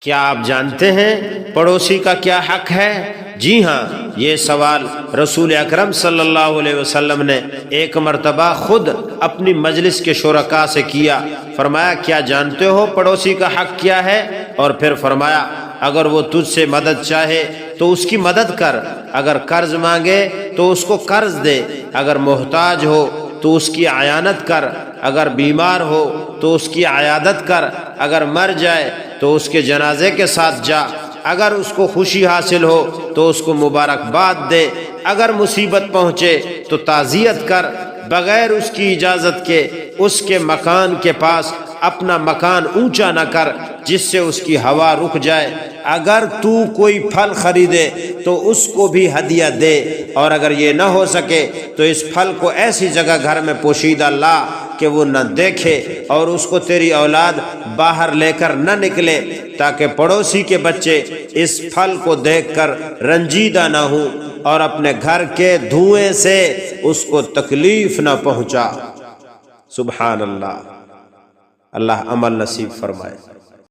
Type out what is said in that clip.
کیا آپ جانتے ہیں پڑوسی کا کیا حق ہے؟ جی ہاں، یہ سوال رسول اکرم صلی اللہ علیہ وسلم نے ایک مرتبہ خود اپنی مجلس کے شرکاء سے کیا۔ فرمایا کیا جانتے ہو پڑوسی کا حق کیا ہے؟ اور پھر فرمایا اگر وہ تجھ سے مدد چاہے تو اس کی مدد کر، اگر قرض مانگے تو اس کو قرض دے، اگر محتاج ہو تو اس کی اعانت کر، اگر بیمار ہو تو اس کی عیادت کر، اگر مر جائے تو اس کے جنازے کے ساتھ جا، اگر اس کو خوشی حاصل ہو تو اس کو مبارکباد دے، اگر مصیبت پہنچے تو تعزیت کر، بغیر اس کی اجازت کے اس کے مکان کے پاس اپنا مکان اونچا نہ کر جس سے اس کی ہوا رک جائے، اگر تو کوئی پھل خریدے تو اس کو بھی ہدیہ دے، اور اگر یہ نہ ہو سکے تو اس پھل کو ایسی جگہ گھر میں پوشیدہ لا کہ وہ نہ دیکھے، اور اس کو تیری اولاد باہر لے کر نہ نکلے، تاکہ پڑوسی کے بچے اس پھل کو دیکھ کر رنجیدہ نہ ہوں اور اپنے گھر کے دھوئیں سے اس کو تکلیف نہ پہنچا۔ سبحان اللہ، اللہ عمل نصیب فرمائے۔